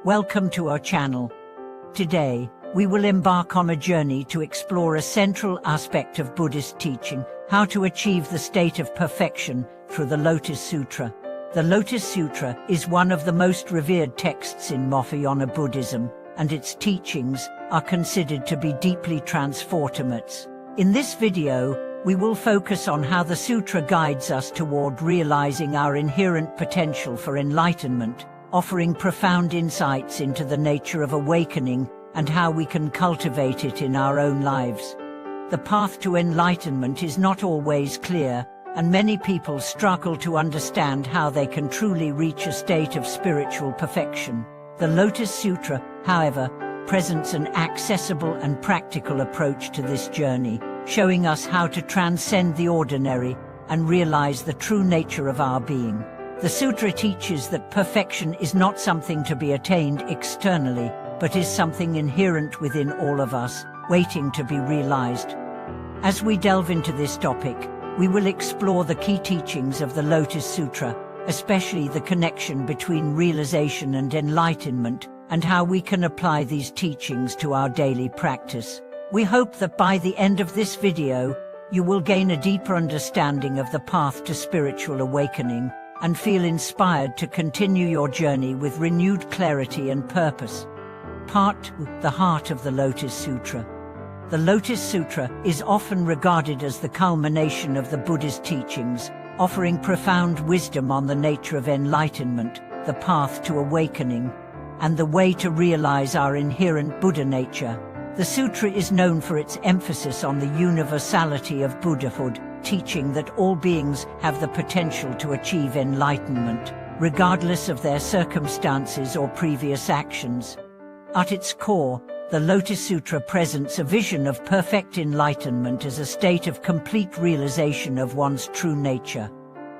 Welcome to our channel. Today, we will embark on a journey to explore a central aspect of Buddhist teaching, how to achieve the state of perfection through the Lotus Sutra. The Lotus Sutra is one of the most revered texts in Mahayana Buddhism, and its teachings are considered to be deeply transformative. In this video, we will focus on how the sutra guides us toward realizing our inherent potential for enlightenment, offering profound insights into the nature of awakening and how we can cultivate it in our own lives. The path to enlightenment is not always clear, and many people struggle to understand how they can truly reach a state of spiritual perfection. The Lotus Sutra, however, presents an accessible and practical approach to this journey, showing us how to transcend the ordinary and realize the true nature of our being. The sutra teaches that perfection is not something to be attained externally, but is something inherent within all of us, waiting to be realized. As we delve into this topic, we will explore the key teachings of the Lotus Sutra, especially the connection between realization and enlightenment, and how we can apply these teachings to our daily practice. We hope that by the end of this video, you will gain a deeper understanding of the path to spiritual awakening and feel inspired to continue your journey with renewed clarity and purpose. Part 2: The Heart of the Lotus Sutra. The Lotus Sutra is often regarded as the culmination of the Buddhist teachings, offering profound wisdom on the nature of enlightenment, the path to awakening, and the way to realize our inherent Buddha nature. The sutra is known for its emphasis on the universality of Buddhahood, teaching that all beings have the potential to achieve enlightenment, regardless of their circumstances or previous actions. At its core, the Lotus Sutra presents a vision of perfect enlightenment as a state of complete realization of one's true nature.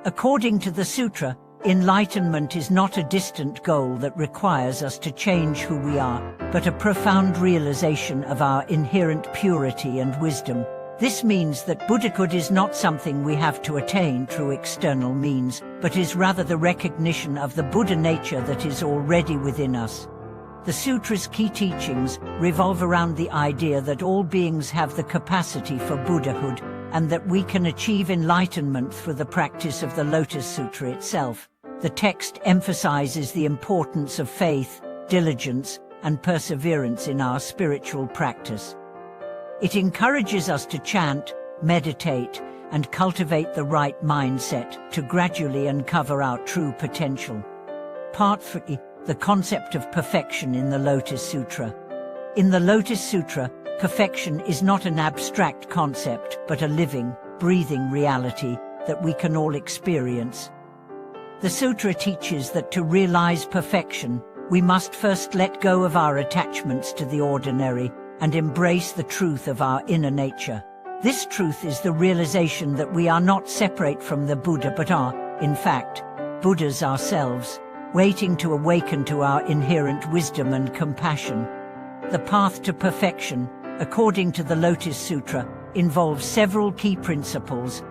According to the sutra, enlightenment is not a distant goal that requires us to change who we are, but a profound realization of our inherent purity and wisdom. This means that Buddhahood is not something we have to attain through external means, but is rather the recognition of the Buddha nature that is already within us. The sutra's key teachings revolve around the idea that all beings have the capacity for Buddhahood, and that we can achieve enlightenment through the practice of the Lotus Sutra itself. The text emphasizes the importance of faith, diligence, and perseverance in our spiritual practice. It encourages us to chant, meditate, and cultivate the right mindset to gradually uncover our true potential. Part 3: The concept of perfection in the Lotus Sutra. In the Lotus Sutra, perfection is not an abstract concept, but a living, breathing reality that we can all experience. The sutra teaches that to realize perfection, we must first let go of our attachments to the ordinary and embrace the truth of our inner nature. This truth is the realization that we are not separate from the Buddha but are, in fact, Buddhas ourselves, waiting to awaken to our inherent wisdom and compassion. The path to perfection, according to the Lotus Sutra, involves several key principles.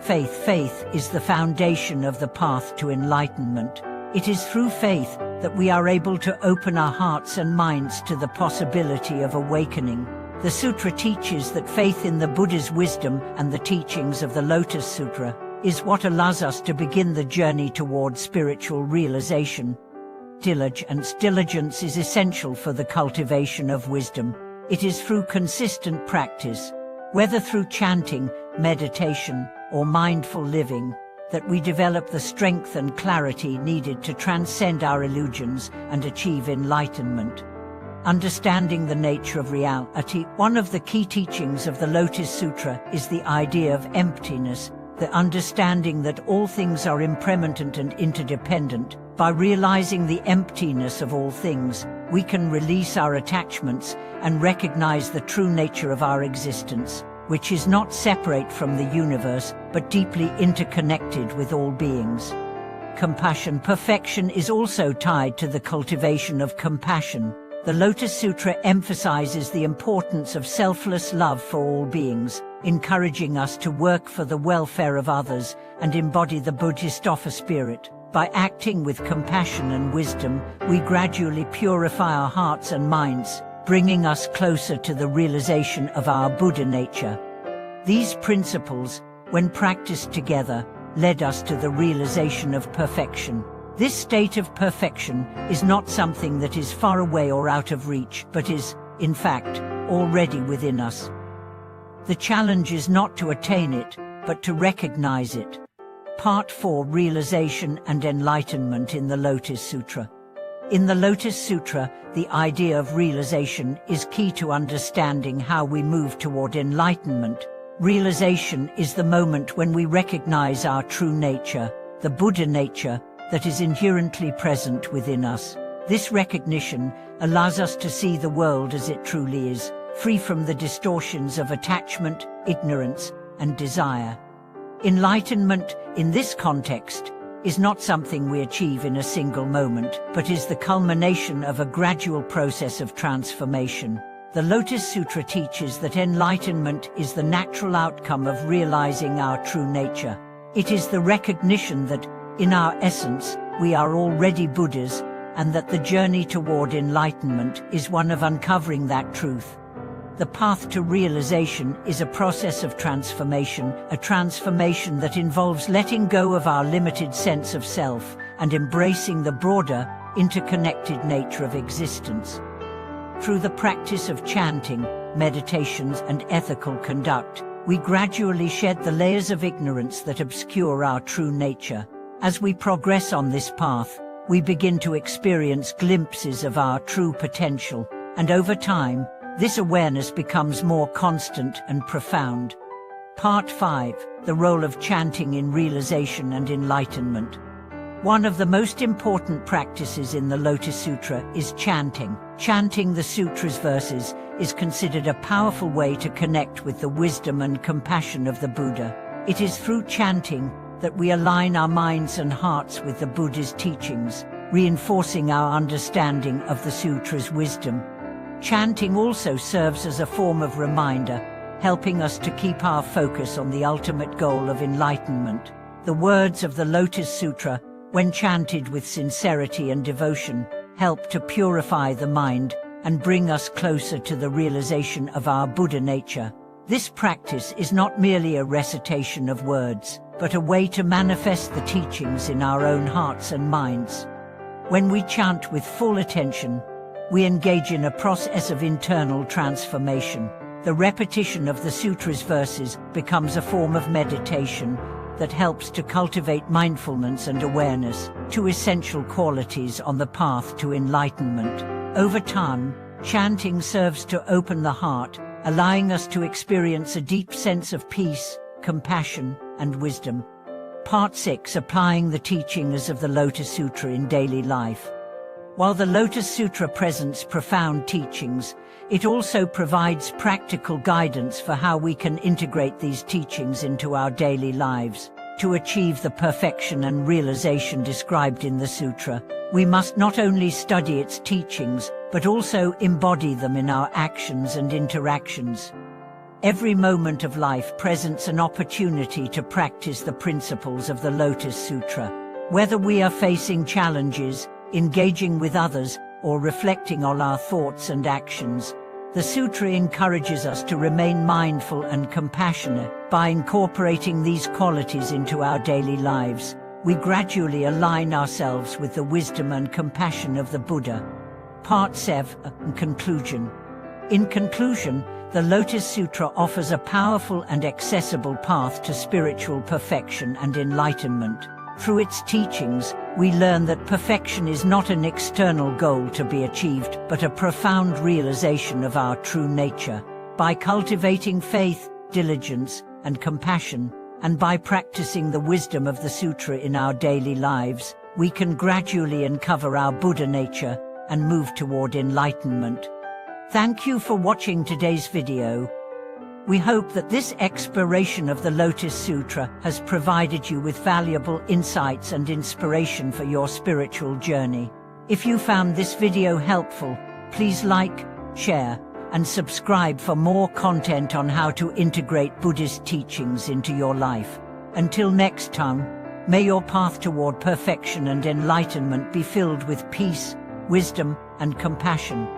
Faith is the foundation of the path to enlightenment. It is through faith that we are able to open our hearts and minds to the possibility of awakening. The sutra teaches that faith in the Buddha's wisdom and the teachings of the Lotus Sutra is what allows us to begin the journey toward spiritual realization. Diligence is essential for the cultivation of wisdom. It is through consistent practice, whether through chanting, meditation, or mindful living, that we develop the strength and clarity needed to transcend our illusions and achieve enlightenment. Understanding the nature of reality. One of the key teachings of the Lotus Sutra is the idea of emptiness, the understanding that all things are impermanent and interdependent. By realizing the emptiness of all things, we can release our attachments and recognize the true nature of our existence, which is not separate from the universe, but deeply interconnected with all beings. Compassion. Perfection is also tied to the cultivation of compassion. The Lotus Sutra emphasizes the importance of selfless love for all beings, encouraging us to work for the welfare of others and embody the Buddhist offer spirit. By acting with compassion and wisdom, we gradually purify our hearts and minds, bringing us closer to the realization of our Buddha nature. These principles, when practiced together, led us to the realization of perfection. This state of perfection is not something that is far away or out of reach, but is, in fact, already within us. The challenge is not to attain it, but to recognize it. Part 4: Realization and Enlightenment in the Lotus Sutra. In the Lotus Sutra, the idea of realization is key to understanding how we move toward enlightenment. Realization is the moment when we recognize our true nature, the Buddha nature, that is inherently present within us. This recognition allows us to see the world as it truly is, free from the distortions of attachment, ignorance, and desire. Enlightenment, in this context, is not something we achieve in a single moment, but is the culmination of a gradual process of transformation. The Lotus Sutra teaches that enlightenment is the natural outcome of realizing our true nature. It is the recognition that, in our essence, we are already Buddhas, and that the journey toward enlightenment is one of uncovering that truth. The path to realization is a process of transformation, a transformation that involves letting go of our limited sense of self and embracing the broader, interconnected nature of existence. Through the practice of chanting, meditations, and ethical conduct, we gradually shed the layers of ignorance that obscure our true nature. As we progress on this path, we begin to experience glimpses of our true potential, and over time, this awareness becomes more constant and profound. Part 5: The Role of Chanting in Realization and Enlightenment. One of the most important practices in the Lotus Sutra is chanting. Chanting the sutra's verses is considered a powerful way to connect with the wisdom and compassion of the Buddha. It is through chanting that we align our minds and hearts with the Buddha's teachings, reinforcing our understanding of the sutra's wisdom. Chanting also serves as a form of reminder, helping us to keep our focus on the ultimate goal of enlightenment. The words of the Lotus Sutra, when chanted with sincerity and devotion, help to purify the mind and bring us closer to the realization of our Buddha nature. This practice is not merely a recitation of words, but a way to manifest the teachings in our own hearts and minds. When we chant with full attention, we engage in a process of internal transformation. The repetition of the sutra's verses becomes a form of meditation that helps to cultivate mindfulness and awareness, two essential qualities on the path to enlightenment. Over time, chanting serves to open the heart, allowing us to experience a deep sense of peace, compassion, and wisdom. Part 6: Applying the teachings of the Lotus Sutra in daily life. While the Lotus Sutra presents profound teachings, it also provides practical guidance for how we can integrate these teachings into our daily lives. To achieve the perfection and realization described in the sutra, we must not only study its teachings, but also embody them in our actions and interactions. Every moment of life presents an opportunity to practice the principles of the Lotus Sutra. Whether we are facing challenges, engaging with others, or reflecting on our thoughts and actions, the sutra encourages us to remain mindful and compassionate. By incorporating these qualities into our daily lives, we gradually align ourselves with the wisdom and compassion of the Buddha. Part 7: Conclusion. In conclusion, the Lotus Sutra offers a powerful and accessible path to spiritual perfection and enlightenment. Through its teachings, we learn that perfection is not an external goal to be achieved, but a profound realization of our true nature. By cultivating faith, diligence, and compassion, and by practicing the wisdom of the sutra in our daily lives, we can gradually uncover our Buddha nature and move toward enlightenment. Thank you for watching today's video. We hope that this exploration of the Lotus Sutra has provided you with valuable insights and inspiration for your spiritual journey. If you found this video helpful, please like, share, and subscribe for more content on how to integrate Buddhist teachings into your life. Until next time, May your path toward perfection and enlightenment be filled with peace, wisdom, and compassion.